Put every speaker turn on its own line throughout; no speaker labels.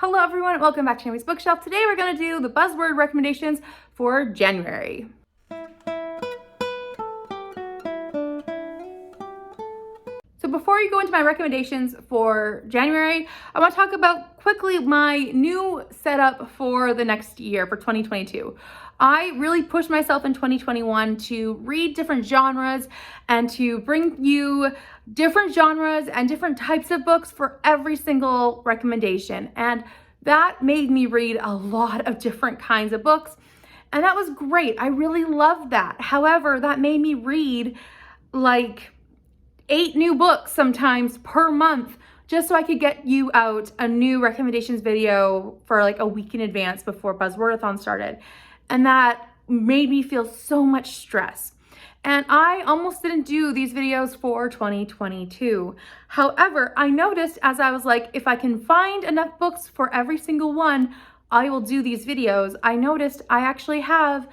Hello everyone, welcome back to Amy's Bookshelf. Today we're going to do the buzzword recommendations for January. So before you go into my recommendations for January, I want to talk about quickly my new setup for the next year, for 2022. I really pushed myself in 2021 to read different genres and to bring you different genres and different types of books for every single recommendation. And that made me read a lot of different kinds of books. And that was great. I really loved that. However, that made me read like 8 new books sometimes per month, just so I could get you out a new recommendations video for like a week in advance before Buzzwordathon started. And that made me feel so much stress. And I almost didn't do these videos for 2022. However, I noticed as I was like, if I can find enough books for every single one, I will do these videos. I noticed I actually have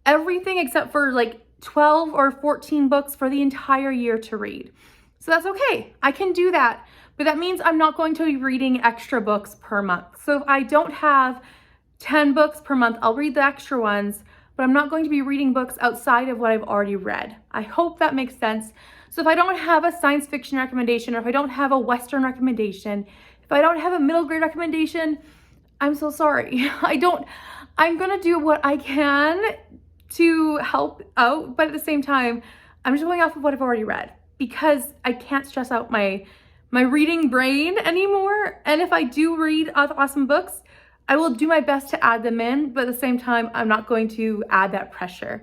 everything except for like 12 or 14 books for the entire year to read. So that's okay. I can do that. But that means I'm not going to be reading extra books per month. So if I don't have 10 books per month, I'll read the extra ones, but I'm not going to be reading books outside of what I've already read. I hope that makes sense. So if I don't have a science fiction recommendation, or if I don't have a Western recommendation, if I don't have a middle grade recommendation, I'm so sorry. I'm gonna do what I can to help out, but at the same time, I'm just going off of what I've already read because I can't stress out my reading brain anymore. And if I do read awesome books, I will do my best to add them in, but at the same time, I'm not going to add that pressure.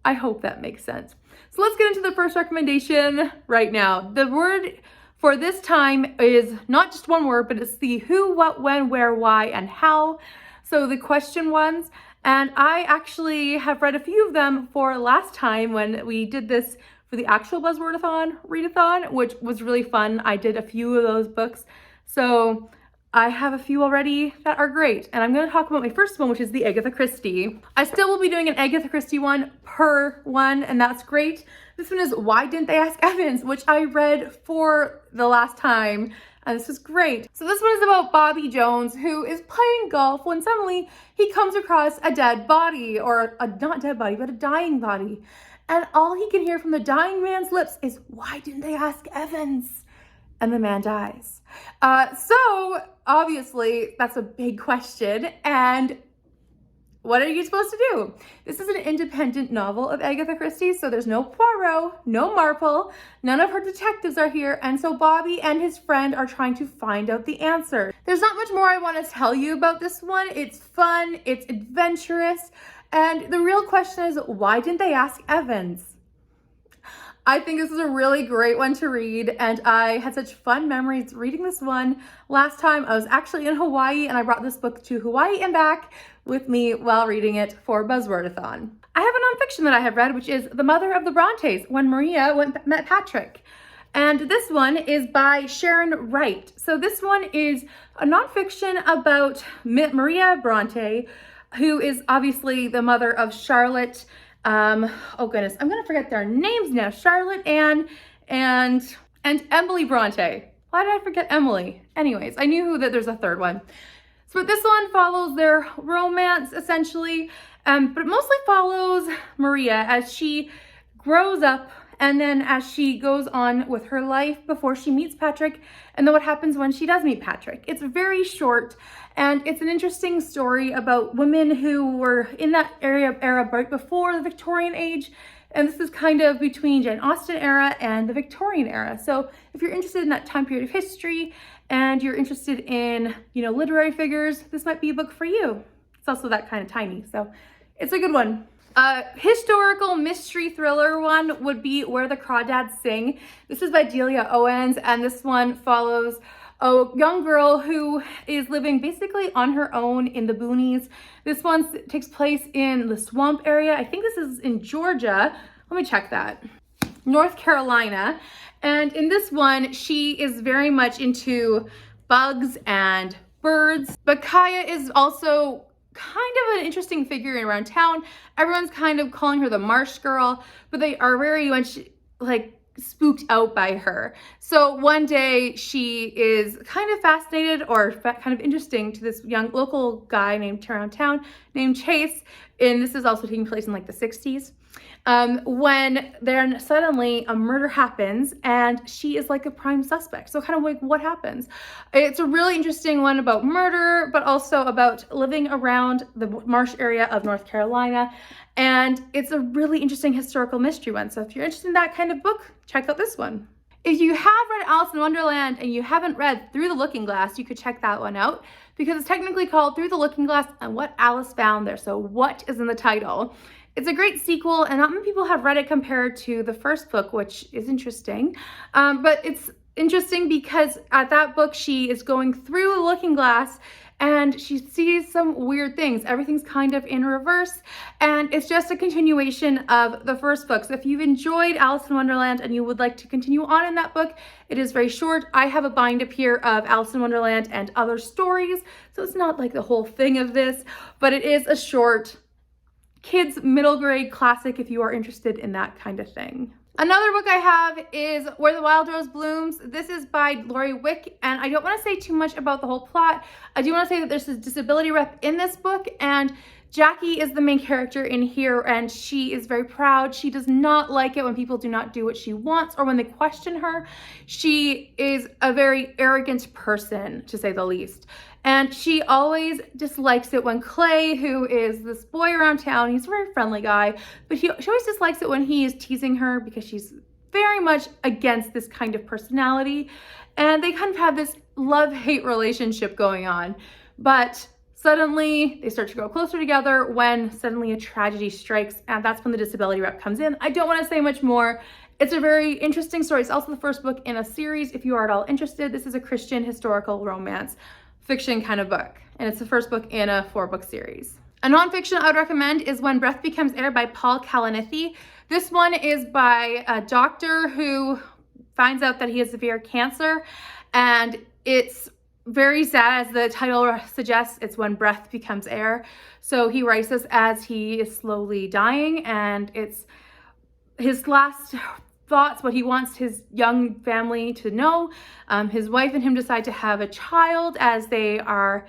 I hope that makes sense. So let's get into the first recommendation right now. The word for this time is not just one word, but it's the who, what, when, where, why, and how. So the question ones, and I actually have read a few of them for last time when we did this for the actual Buzzwordathon readathon, which was really fun. I did a few of those books. So I have a few already that are great. And I'm going to talk about my first one, which is the Agatha Christie. I still will be doing an Agatha Christie one per one, and that's great. This one is Why Didn't They Ask Evans, which I read for the last time. And this is great. So this one is about Bobby Jones, who is playing golf when suddenly he comes across a dead body, or a not dead body, but a dying body. And all he can hear from the dying man's lips is, why didn't they ask Evans? And the man dies. So obviously that's a big question. And what are you supposed to do? This is an independent novel of Agatha Christie, so there's no Poirot, no Marple, none of her detectives are here, and so Bobby and his friend are trying to find out the answer. There's not much more I want to tell you about this one. It's fun, it's adventurous, and the real question is, why didn't they ask Evans? I think this is a really great one to read, and I had such fun memories reading this one. Last time I was actually in Hawaii, and I brought this book to Hawaii and back with me while reading it for Buzzwordathon. I have a nonfiction that I have read, which is The Mother of the Brontes, When Maria Met Patrick. And this one is by Sharon Wright. So this one is a nonfiction about Maria Bronte, who is obviously the mother of Charlotte. Oh goodness, I'm gonna forget their names now. Charlotte, Anne, and Emily Bronte. Why did I forget Emily? Anyways, I knew that there's a third one. So this one follows their romance essentially, but it mostly follows Maria as she grows up and then as she goes on with her life before she meets Patrick, and then what happens when she does meet Patrick. It's very short, and it's an interesting story about women who were in that era right before the Victorian age, and this is kind of between Jane Austen era and the Victorian era. So if you're interested in that time period of history and you're interested in, literary figures, this might be a book for you. It's also that kind of tiny, so it's a good one. Historical mystery thriller one would be Where the Crawdads Sing. This is by Delia Owens, and this one follows a young girl who is living basically on her own in the boonies. This one takes place in the swamp area. I think this is in Georgia. Let me check that. North Carolina. And in this one, she is very much into bugs and birds. But Kaya is also kind of an interesting figure around town. Everyone's kind of calling her the Marsh Girl, but they are very much like spooked out by her. So one day she is kind of fascinated or kind of interesting to this young local guy named around town named Chase. And this is also taking place in like the 60s. When then suddenly a murder happens and she is like a prime suspect. So kind of like what happens? It's a really interesting one about murder, but also about living around the marsh area of North Carolina. And it's a really interesting historical mystery one. So if you're interested in that kind of book, check out this one. If you have read Alice in Wonderland and you haven't read Through the Looking Glass, you could check that one out because it's technically called Through the Looking Glass and What Alice Found There. So what is in the title? It's a great sequel, and not many people have read it compared to the first book, which is interesting. But it's interesting because at that book, she is going through the looking glass and she sees some weird things. Everything's kind of in reverse, and it's just a continuation of the first book. So if you've enjoyed Alice in Wonderland and you would like to continue on in that book, it is very short. I have a bind up here of Alice in Wonderland and other stories, so it's not like the whole thing of this, but it is a short kids middle grade classic if you are interested in that kind of thing. Another book I have is Where the Wild Rose Blooms. This is by Lori Wick, and I don't want to say too much about the whole plot. I do want to say that there's a disability rep in this book, and Jackie is the main character in here, and she is very proud. She does not like it when people do not do what she wants or when they question her. She is a very arrogant person, to say the least. And she always dislikes it when Clay, who is this boy around town, he's a very friendly guy, but she always dislikes it when he is teasing her because she's very much against this kind of personality. And they kind of have this love-hate relationship going on. But suddenly they start to grow closer together when suddenly a tragedy strikes, and that's when the disability rep comes in. I don't want to say much more. It's a very interesting story. It's also the first book in a series. If you are at all interested, this is a Christian historical romance fiction kind of book, and it's the first book in a 4-book series. A nonfiction I would recommend is When Breath Becomes Air by Paul Kalanithi. This one is by a doctor who finds out that he has severe cancer, and it's very sad. As the title suggests, it's when breath becomes air. So he writes this as he is slowly dying, and it's his last thoughts, what he wants his young family to know. His wife and him decide to have a child as they are,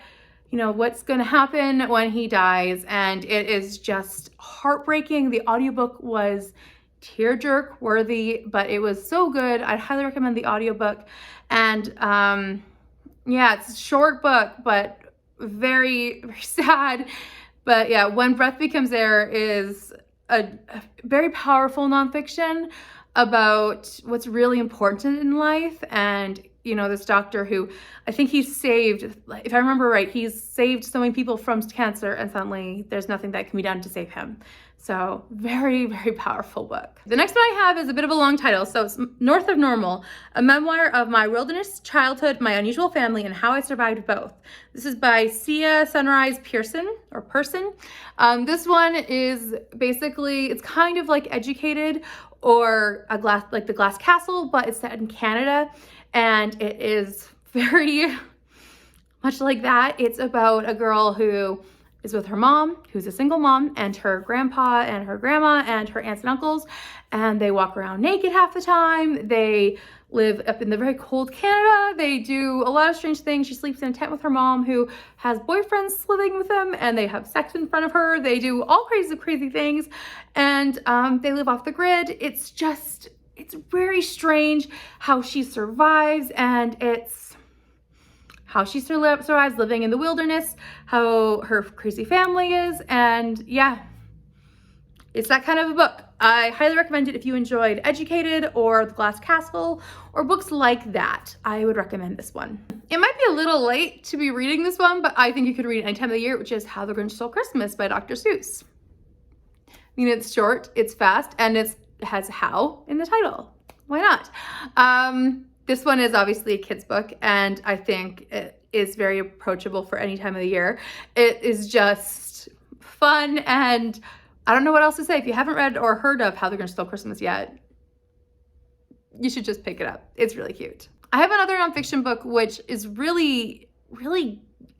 what's going to happen when he dies. And it is just heartbreaking. The audiobook was tear-jerk worthy, but it was so good. I'd highly recommend the audiobook. And yeah, it's a short book, but very, very sad. But yeah, When Breath Becomes Air is a very powerful nonfiction about what's really important in life. And this doctor who, I think he's saved, if I remember right, he's saved so many people from cancer, and suddenly there's nothing that can be done to save him. So very, very powerful book. The next one I have is a bit of a long title. So it's North of Normal, a memoir of my wilderness childhood, my unusual family, and how I survived both. This is by Sia Sunrise Pearson, or Person. This one is basically, it's kind of like Educated or The Glass Castle, but it's set in Canada. And it is very much like that. It's about a girl who is with her mom, who's a single mom, and her grandpa and her grandma and her aunts and uncles, and they walk around naked half the time. They live up in the very cold Canada. They do a lot of strange things. She sleeps in a tent with her mom, who has boyfriends living with them, and they have sex in front of her. They do all kinds of crazy things, and they live off the grid. It's very strange how she survives, and it's how she survives living in the wilderness, how her crazy family is, and yeah, it's that kind of a book. I highly recommend it if you enjoyed Educated or The Glass Castle or books like that. I would recommend this one. It might be a little late to be reading this one, but I think you could read it any time of the year, which is How the Grinch Stole Christmas by Dr. Seuss. I mean, it's short, it's fast, and it has how in the title. Why not? This one is obviously a kid's book, and I think it is very approachable for any time of the year. It is just fun, and I don't know what else to say. If you haven't read or heard of How the Grinch Stole Christmas yet, you should just pick it up. It's really cute. I have another nonfiction book, which is really,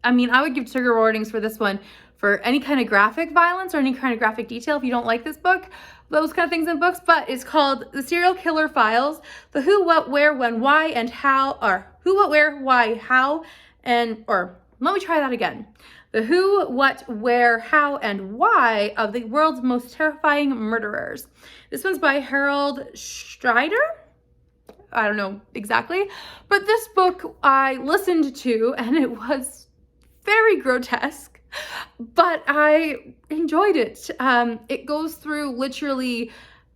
I mean, I would give trigger warnings for this one for any kind of graphic violence or any kind of graphic detail if you don't like this book, those kind of things in books. But it's called The Serial Killer Files, the who, what, where, when, why, and how, or who, what, where, why, how, and, or let me try that again. The who, what, where, how, and why of the world's most terrifying murderers. This one's by Harold Strider. I don't know exactly, but this book I listened to and it was very grotesque, but I enjoyed it. It goes through literally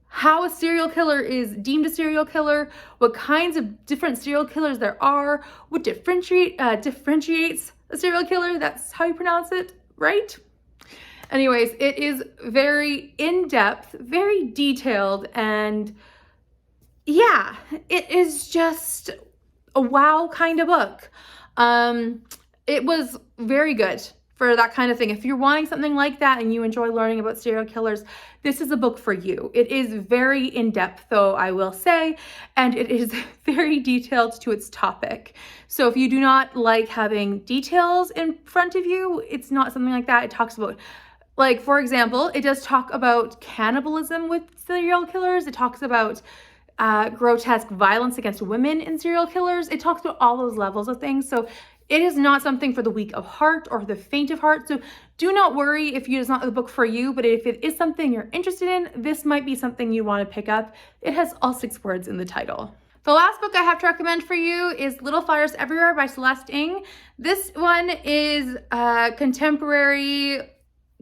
how a serial killer is deemed a serial killer, what kinds of different serial killers there are, what differentiates a serial killer. That's how you pronounce it, right? Anyways, it is very in-depth, very detailed, and yeah, it is just a wow kind of book. It was very good for that kind of thing. If you're wanting something like that and you enjoy learning about serial killers, this is a book for you. It is very in-depth, though, I will say, and it is very detailed to its topic. So if you do not like having details in front of you, it's not something like that. It talks about, like, for example, it does talk about cannibalism with serial killers. It talks about grotesque violence against women in serial killers. It talks about all those levels of things. So it is not something for the weak of heart or the faint of heart. So do not worry if it's not the book for you, but if it is something you're interested in, this might be something you want to pick up. It has all 6 words in the title. The last book I have to recommend for you is Little Fires Everywhere by Celestine. This one is a contemporary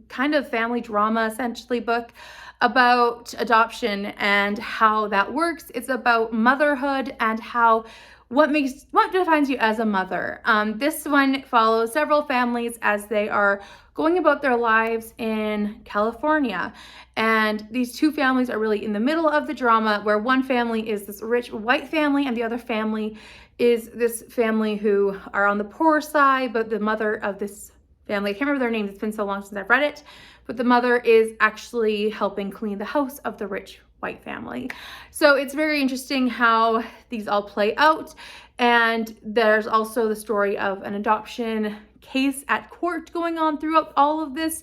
kind of family drama, essentially, book about adoption and how that works. It's about motherhood and how what defines you as a mother. This one follows several families as they are going about their lives in California. And these 2 families are really in the middle of the drama, where one family is this rich white family and the other family is this family who are on the poor side, but the mother of this family, I can't remember their names, it's been so long since I've read it, but the mother is actually helping clean the house of the rich white family. So it's very interesting how these all play out. And there's also the story of an adoption case at court going on throughout all of this.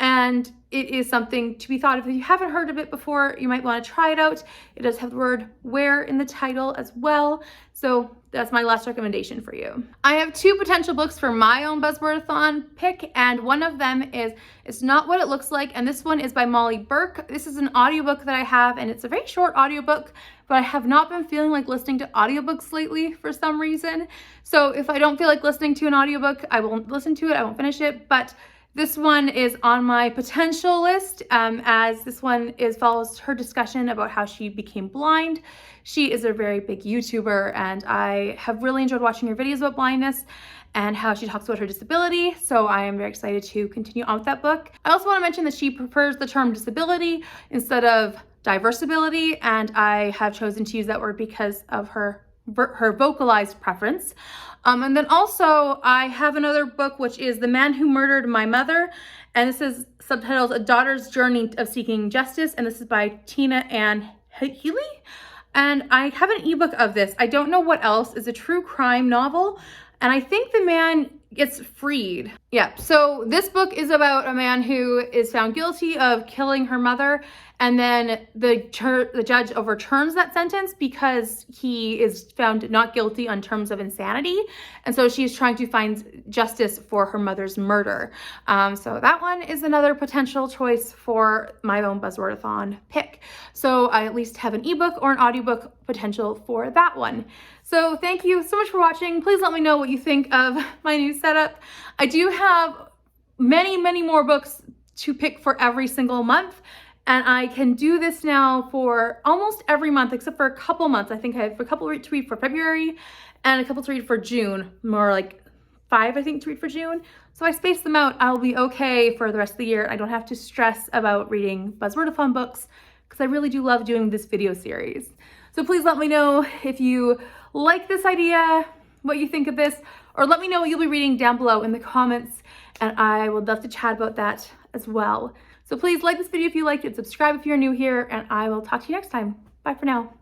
And it is something to be thought of. If you haven't heard of it before, you might want to try it out. It does have the word where in the title as well. So that's my last recommendation for you. I have 2 potential books for my own Buzzwordathon pick, and one of them is It's Not What It Looks Like, and this one is by Molly Burke. This is an audiobook that I have, and it's a very short audiobook, but I have not been feeling like listening to audiobooks lately for some reason. So if I don't feel like listening to an audiobook, I won't listen to it, I won't finish it, but this one is on my potential list, as this one follows her discussion about how she became blind. She is a very big YouTuber, and I have really enjoyed watching her videos about blindness and how she talks about her disability. So I am very excited to continue on with that book. I also want to mention that she prefers the term disability instead of diversability, and I have chosen to use that word because of her vocalized preference. And then also I have another book, which is The Man Who Murdered My Mother, and this is subtitled A Daughter's Journey of Seeking Justice, and this is by Tina Ann Healy. And I have an ebook of this. I don't know what else. It's a true crime novel, and I think the man gets freed. Yeah, so this book is about a man who is found guilty of killing her mother, and then the judge overturns that sentence because he is found not guilty on terms of insanity. And so she's trying to find justice for her mother's murder. So that one is another potential choice for my own Buzzwordathon pick. So I at least have an ebook or an audiobook potential for that one. So thank you so much for watching. Please let me know what you think of my new setup. I do have many, many more books to pick for every single month. And I can do this now for almost every month, except for a couple months. I think I have a couple to read for February and a couple to read for June, more like 5, I think, to read for June. So I space them out. I'll be okay for the rest of the year. I don't have to stress about reading Buzzwordathon books because I really do love doing this video series. So please let me know if you like this idea, what you think of this, or let me know what you'll be reading down below in the comments, and I would love to chat about that as well. So please like this video if you liked it, subscribe if you're new here, and I will talk to you next time. Bye for now.